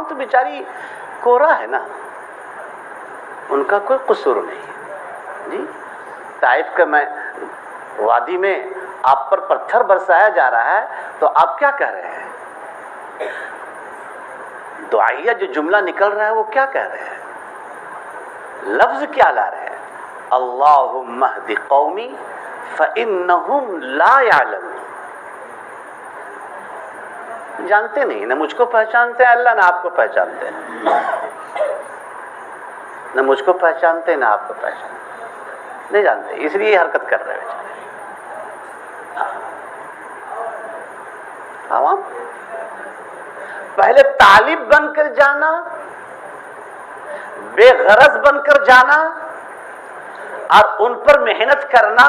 عوام تو بیچاری کوڑا ہے نا، ان کا کوئی قصور نہیں جی۔ طائف کا میں وادی میں آپ پر پتھر برسایا جا رہا ہے تو آپ کیا کہہ رہے ہیں؟ دعائیہ جو جملہ نکل رہا ہے وہ کیا کہہ رہے ہیں؟ لفظ کیا لا رہے ہیں؟ اللہم اہد قومی فإنہم لا یعلمون۔ جانتے نہیں، نہ مجھ کو پہچانتے ہیں اللہ، نہ آپ کو پہچانتے ہیں، نہ مجھ کو پہچانتے نہ آپ کو پہچانتے، نہیں جانتے، اس لیے یہ حرکت کر رہے ہیں عوام۔ پہلے طالب بن کر جانا، بے غرض بن کر جانا اور ان پر محنت کرنا،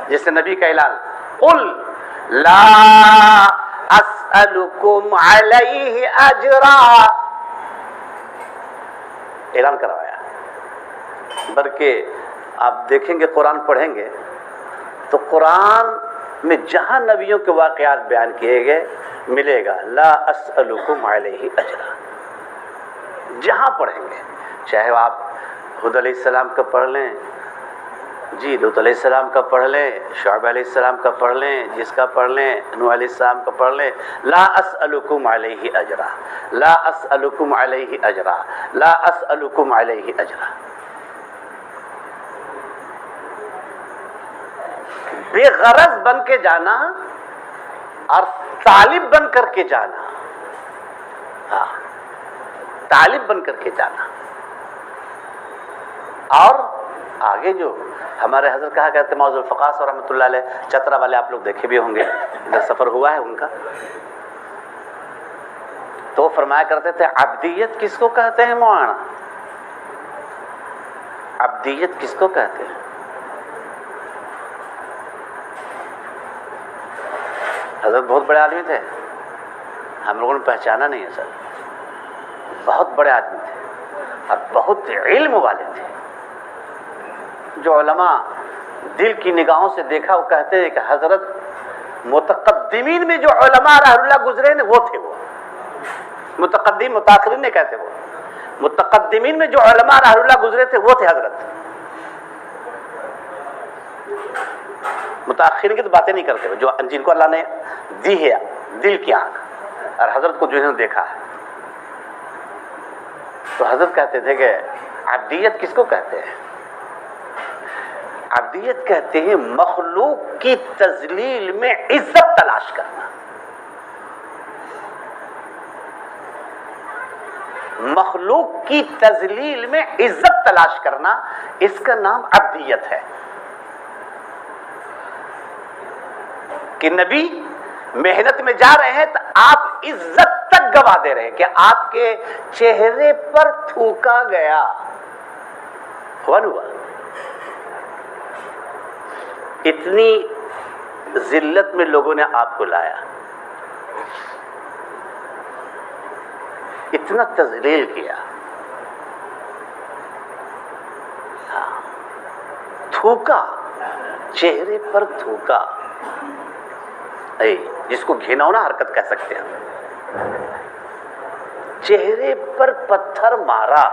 جیسے نبی کا اعلان قل لا اسألکم علیہ اجرا، اعلان کروایا۔ بلکہ آپ دیکھیں گے قرآن پڑھیں گے تو قرآن میں جہاں نبیوں کے واقعات بیان کیے گئے ملے گا لا اسألکم علیہ اجرا، جہاں پڑھیں گے، چاہے آپ حود علیہ السلام کا پڑھ لیں، جی لوط علیہ السلام کا پڑھ لیں، شعیب علیہ السلام کا پڑھ لیں، جس کا پڑھ لیں، نوح علیہ السلام کا پڑھ لیں، لا اسألکم علیہ اجرا، لا اسألکم علیہ اجرا، لا اسألکم علیہ اجرا۔ بے غرض بن کے جانا اور طالب بن کر کے جانا، ہاں طالب بن کر کے جانا۔ اور آگے جو ہمارے حضرت کہا کرتے موضوع الفقاص اور رحمۃ اللہ علیہ، چترا والے آپ لوگ دیکھے بھی ہوں گے، ادھر سفر ہوا ہے ان کا، تو فرمایا کرتے تھے عبدیت کس کو کہتے ہیں معانا؟ عبدیت کس کو کہتے ہیں؟ حضرت بہت بڑے آدمی تھے، ہم لوگوں نے پہچانا نہیں ہے سر، بہت بڑے آدمی تھے اور بہت علم والے تھے۔ جو علماء دل کی نگاہوں سے دیکھا وہ کہتے ہیں کہ حضرت متقدمین میں جو علماء رحمہ اللہ گزرے نے وہ تھے، وہ متقدم متاخرین نہیں کہتے، وہ متقدمین میں جو علماء رحمہ اللہ گزرے تھے وہ تھے حضرت۔ متاخرین کی تو باتیں نہیں کرتے، جو جن کو اللہ نے دی ہے دل کی آنکھ اور حضرت کو جو انہوں نے دیکھا ہے، تو حضرت کہتے تھے کہ عبدیت کس کو کہتے ہیں؟ عبدیت کہتے ہیں مخلوق کی تذلیل میں عزت تلاش کرنا، مخلوق کی تذلیل میں عزت تلاش کرنا، اس کا نام عبدیت ہے۔ کہ نبی محنت میں جا رہے ہیں تو آپ عزت تک گوا دے رہے ہیں کہ آپ کے چہرے پر تھوکا گیا، ہوا نہیں ہوا؟ اتنی ذلت میں لوگوں نے آپ کو لایا، اتنا تذلیل کیا، ہاں تھوکا، چہرے پر تھوکا، جس کو گھنونا حرکت کہہ سکتے ہیں، چہرے پر پتھر مارا،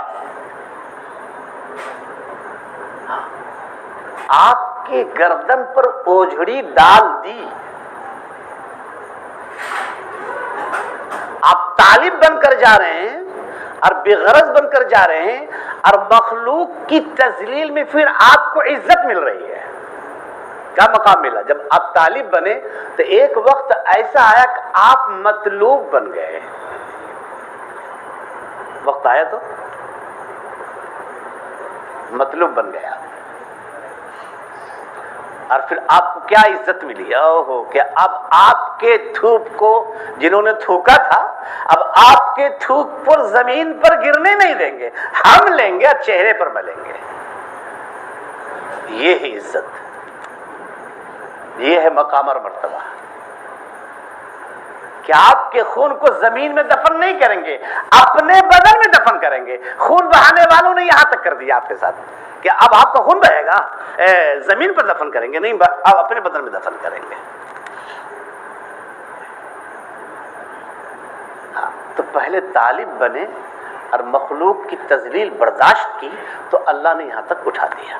آپ کی گردن پر اوجھڑی ڈال دی، آپ طالب بن کر جا رہے ہیں اور بے غرض بن کر جا رہے ہیں اور مخلوق کی تذلیل میں پھر آپ کو عزت مل رہی ہے۔ کیا مقام ملا؟ جب آپ طالب بنے تو ایک وقت ایسا آیا کہ آپ مطلوب بن گئے، وقت آیا تو مطلوب بن گیا، اور پھر آپ کو کیا عزت ملی؟ اوہو کہ اب آپ کے تھوک کو جنہوں نے تھوکا تھا اب آپ کے تھوک پر زمین پر گرنے نہیں دیں گے، ہم لیں گے اور چہرے پر ملیں گے۔ یہ ہے عزت، یہ ہے مقام اور مرتبہ، کہ آپ کے خون کو زمین میں دفن نہیں کریں گے، اپنے بدن میں دفن کریں گے۔ خون بہانے والوں نے یہاں تک کر دیا آپ کے ساتھ کہ اب آپ کا خون بہے گا، زمین پر دفن کریں گے نہیں، آپ اپنے بدن میں دفن کریں گے۔ ہاں پہلے طالب بنے اور مخلوق کی تذلیل برداشت کی تو اللہ نے یہاں تک اٹھا دیا.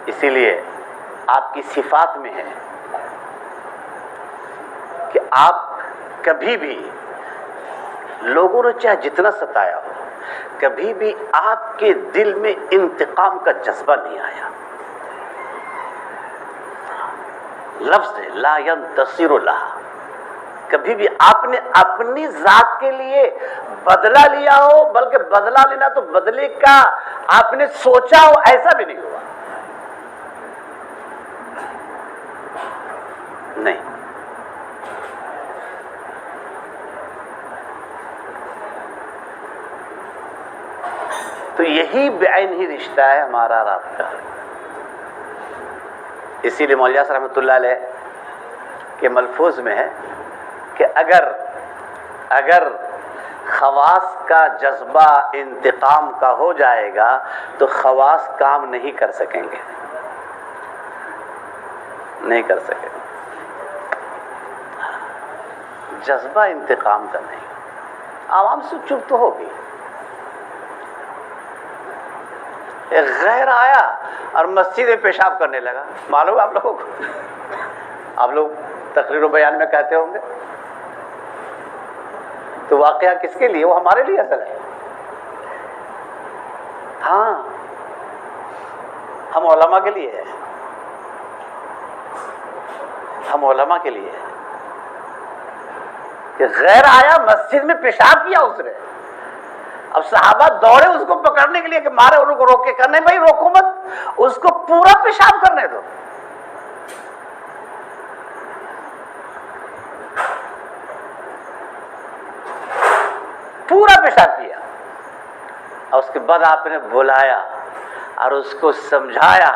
اسی لیے آپ کی صفات میں ہے کہ آپ کبھی بھی لوگوں نے چاہے جتنا ستایا ہو، کبھی بھی آپ کے دل میں انتقام کا جذبہ نہیں آیا. لفظ ہے لا ينتصر لها، کبھی بھی آپ نے اپنی ذات کے لیے بدلہ لیا ہو، بلکہ بدلہ لینا تو بدلے کا آپ نے سوچا ہو، ایسا بھی نہیں ہوا. نہیں. تو یہی بعین ہی رشتہ ہے ہمارا اور آپ کا. اسی لیے مولوی صاحب رحمۃ اللہ علیہ کے ملفوظ میں ہے کہ اگر خواص کا جذبہ انتقام کا ہو جائے گا تو خواص کام نہیں کر سکیں گے، نہیں کر سکیں. جذبہ انتقام کا نہیں. عوام سے چپ تو ہوگی. ایک غیر آیا اور مسجد میں پیشاب کرنے لگا، معلوم ہے آپ لوگوں کو؟ آپ لوگ تقریر و بیان میں کہتے ہوں گے تو واقعہ کس کے لیے؟ وہ ہمارے لیے اصل ہے. ہاں، ہم علماء کے لیے ہے، ہم علماء کے لیے ہے کہ غیر آیا مسجد میں پیشاب کیا اس نے. اب صحابہ دوڑے اس کو پکڑنے کے لیے کہ مارے، ان کو روکے، کرنے بھائی روکو مت، اس کو پورا پیشاب کرنے دو. پورا پیشاب کیا اور اس کے بعد آپ نے بلایا اور اس کو سمجھایا.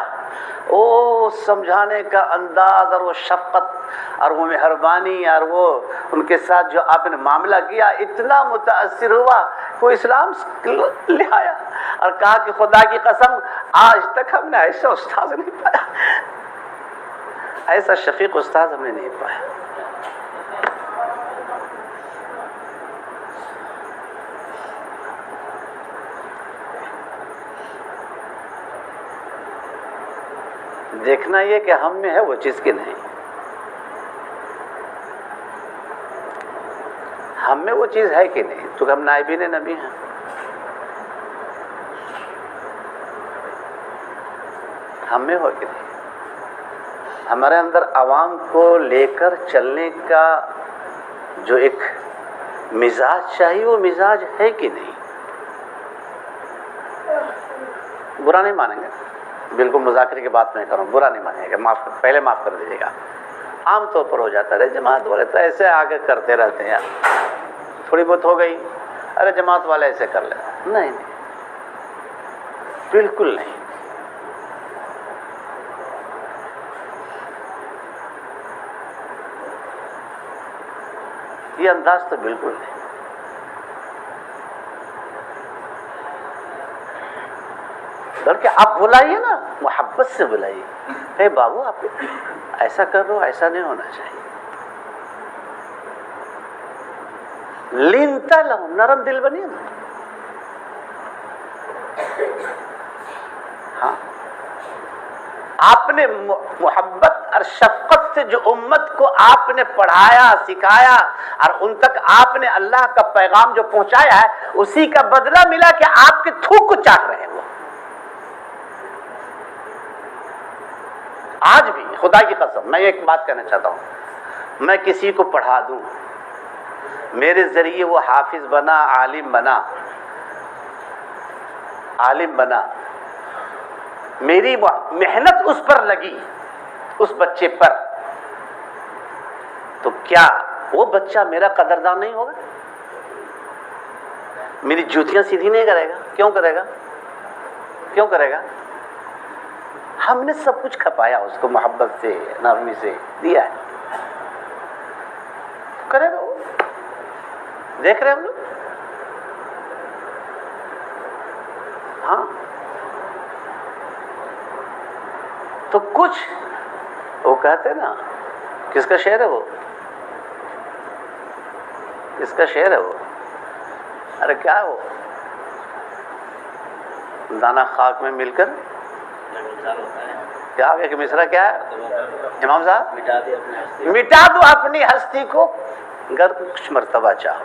او سمجھانے کا انداز اور وہ شفقت اور وہ مہربانی اور وہ ان کے ساتھ جو آپ نے معاملہ کیا، اتنا متاثر ہوا کہ وہ اسلام لے آیا اور کہا کہ خدا کی قسم آج تک ہم نے ایسا استاد نہیں پایا، ایسا شفیق استاد ہم نے نہیں پایا. دیکھنا یہ کہ ہم میں ہے وہ چیز کی نہیں، ہم میں وہ چیز ہے کہ نہیں. تو ہم نائبین نبی ہیں، ہم میں ہو کہ نہیں. ہمارے اندر عوام کو لے کر چلنے کا جو ایک مزاج چاہیے وہ مزاج ہے کہ نہیں. برا نہیں مانیں گے، بالکل مذاکرے کی بات نہیں کروں، برا نہیں مانیں گے، پہلے معاف کر دیجیے گا. عام طور پر ہو جاتا ہے جماعت والے تو ایسے آگے کرتے رہتے ہیں، تھوڑی بہت ہو گئی، ارے جماعت والے ایسے کر لیں. نہیں نہیں، بالکل نہیں. یہ انداز تو بالکل نہیں. بلکہ آپ بلائیے نا، محبت سے بلائیے، اے بابو آپ ایسا کر رہے ہو، ایسا نہیں ہونا چاہیے. لینتا لہم، نرم دل بنیے نا. ہاں، آپ نے محبت اور شفقت سے جو امت کو آپ نے پڑھایا، سکھایا اور ان تک آپ نے اللہ کا پیغام جو پہنچایا ہے، اسی کا بدلہ ملا کہ آپ کے تھوک کو چاٹ رہے ہیں. وہ آج بھی خدا کی قسم میں ایک بات کہنا چاہتا ہوں، میں کسی کو پڑھا دوں، میرے ذریعے وہ حافظ بنا، عالم بنا، میری محنت اس پر لگی، اس بچے پر، تو کیا وہ بچہ میرا قدردان نہیں ہوگا؟ میری جوتیاں سیدھی نہیں کرے گا؟ کیوں کرے گا؟ کیوں کرے گا؟ ہم نے سب کچھ کھپایا، اس کو محبت سے، نرمی سے دیا ہے، کرے گا وہ. دیکھ رہے ہم لوگ. ہاں، تو کچھ وہ کہتے نا کس کا شعر ہے وہ؟ کس کا شعر ہے وہ؟ ارے کیا ہے وہ؟ دانا خاک میں مل کر کیا آگے کہ مصرع کیا ہے امام صاحب؟ مٹا دو اپنی ہستی کو گر کچھ مرتبہ چاہو.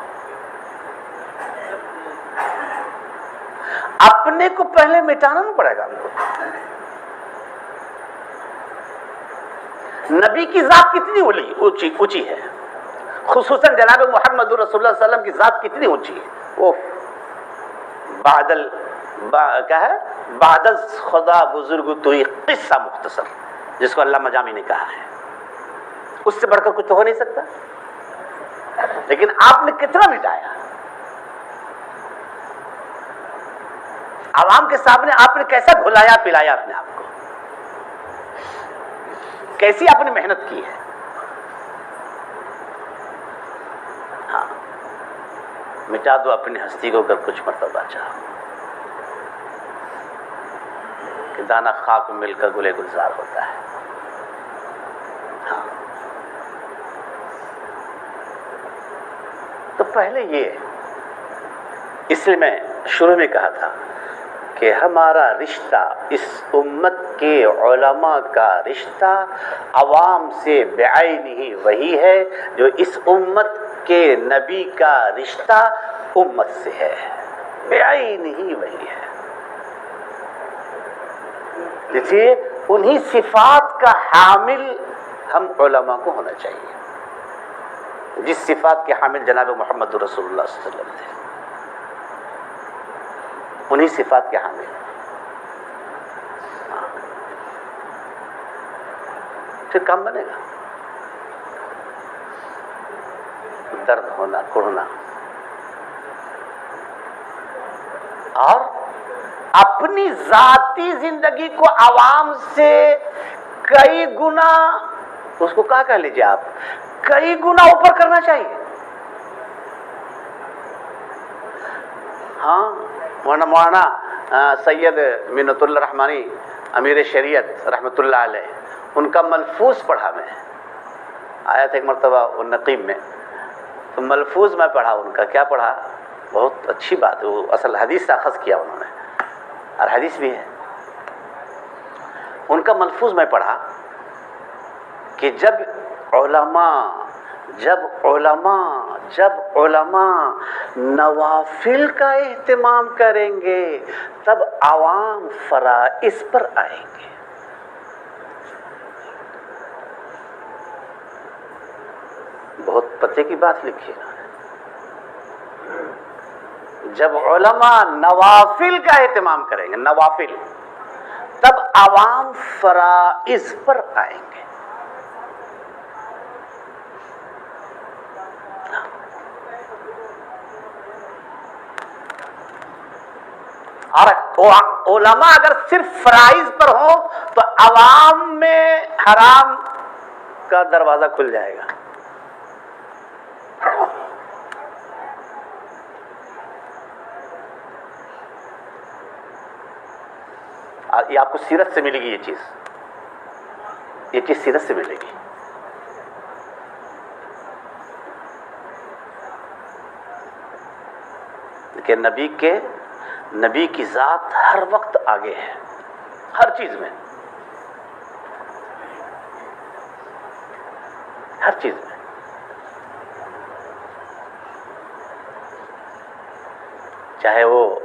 اپنے کو پہلے مٹانا نہ پڑے گا ہم کو. نبی کی ذات کتنی اونچی ہے، خصوصاً جناب محمد رسول اللہ صلی اللہ علیہ وسلم کی ذات کتنی اونچی ہے. وہ کیا ہے بعد خدا بزرگ تو یہ قصہ مختصر، جس کو علامہ جامی نے کہا ہے، اس سے بڑھ کر کچھ تو ہو نہیں سکتا. لیکن آپ نے کتنا مٹایا عوام کے سامنے. آپ نے کیسا گھلایا پلایا اپنے آپ کو، کیسی آپ نے محنت کی ہے. ہاں مٹا دو اپنی ہستی کو اگر کچھ مرتبہ چاہو کہ دانا خاک میں مل کر گلے گلزار ہوتا ہے. ہاں تو پہلے یہ، اس لیے میں شروع میں کہا تھا کہ ہمارا رشتہ اس امت کے علماء کا رشتہ عوام سے بعینہ وہی ہے جو اس امت کے نبی کا رشتہ امت سے ہے، بعینہ وہی ہے. اس لیے انہی صفات کا حامل ہم علماء کو ہونا چاہیے، جس صفات کے حامل جناب محمد رسول اللہ صلی اللہ علیہ وسلم تھے، انہی صفات کے حامل. پھر کام بنے گا. درد ہونا، کڑنا، اور اپنی ذاتی زندگی کو عوام سے کئی گنا، اس کو کیا کہہ لیجیے آپ، کئی گنا اوپر کرنا چاہیے. ہاں مولانا سید منت اللہ رحمانی امیر شریعت رحمۃ اللہ علیہ، ان کا ملفوظ پڑھا میں، آیا تھا ایک مرتبہ وہ نقیب میں، تو ملفوظ میں پڑھا ان کا. کیا پڑھا؟ بہت اچھی بات ہے، وہ اصل حدیث سے اخذ کیا انہوں نے، اور حدیث بھی ہے. ان کا ملفوظ میں پڑھا کہ جب علماء نوافل کا اہتمام کریں گے تب عوام فرائض پر آئیں گے. بہت پتے کی بات لکھی ہے. جب علماء نوافل کا اہتمام کریں گے، نوافل، تب عوام فرائض پر آئیں گے. اور علماء اگر صرف فرائض پر ہوں تو عوام میں حرام کا دروازہ کھل جائے گا. یہ آپ کو سیرت سے ملے گی، یہ چیز سیرت سے ملے گی. کہ نبی کی ذات ہر وقت آگے ہے، ہر چیز میں، ہر چیز میں. چاہے وہ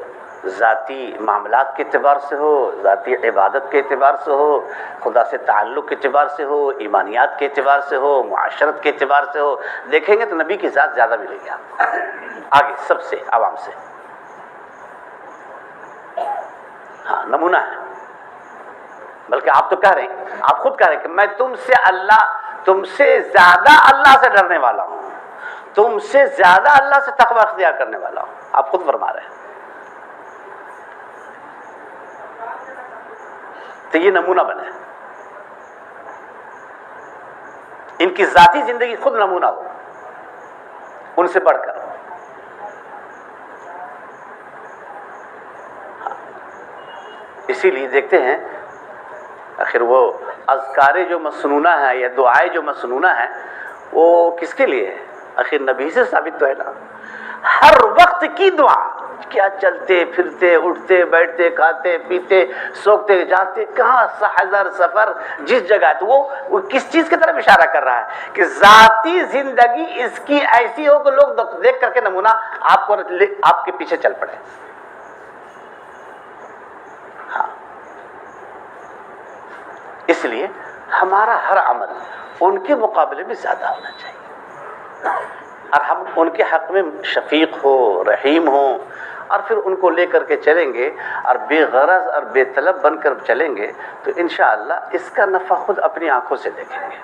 ذاتی معاملات کے اعتبار سے ہو، ذاتی عبادت کے اعتبار سے ہو، خدا سے تعلق کے اعتبار سے ہو، ایمانیات کے اعتبار سے ہو، معاشرت کے اعتبار سے ہو. دیکھیں گے تو نبی کی ذات زیادہ ملے گی آپ کو آگے سب سے، عوام سے. ہاں نمونہ ہے. بلکہ آپ تو کہہ رہے ہیں، آپ خود کہہ رہے ہیں کہ میں تم سے زیادہ اللہ سے ڈرنے والا ہوں، تم سے زیادہ اللہ سے تقوی اختیار کرنے والا ہوں. آپ خود فرما رہے ہیں. تو یہ نمونہ بنے، ان کی ذاتی زندگی خود نمونہ ہو ان سے بڑھ کر. اسی لیے دیکھتے ہیں آخر وہ اذکار جو مسنونہ ہیں یا دعائیں جو مسنونہ ہیں وہ کس کے لیے ہے؟ آخر نبی سے ثابت تو ہے نا. ہر وقت کی دعا، کیا چلتے پھرتے اٹھتے بیٹھتے کھاتے پیتے سوکتے جاتے کہاں حضر سفر جس جگہ، تو وہ کس چیز کی طرف اشارہ کر رہا ہے کہ ذاتی زندگی اس کی ایسی ہو کہ لوگ دیکھ کر کے نمونہ آپ کے پیچھے چل پڑے. ہاں، اس لیے ہمارا ہر عمل ان کے مقابلے میں زیادہ ہونا چاہیے، اور ہم ان کے حق میں شفیق ہو رحیم ہو، اور پھر ان کو لے کر کے چلیں گے اور بے غرض اور بے طلب بن کر چلیں گے تو انشاءاللہ اس کا نفع خود اپنی آنکھوں سے دیکھیں گے.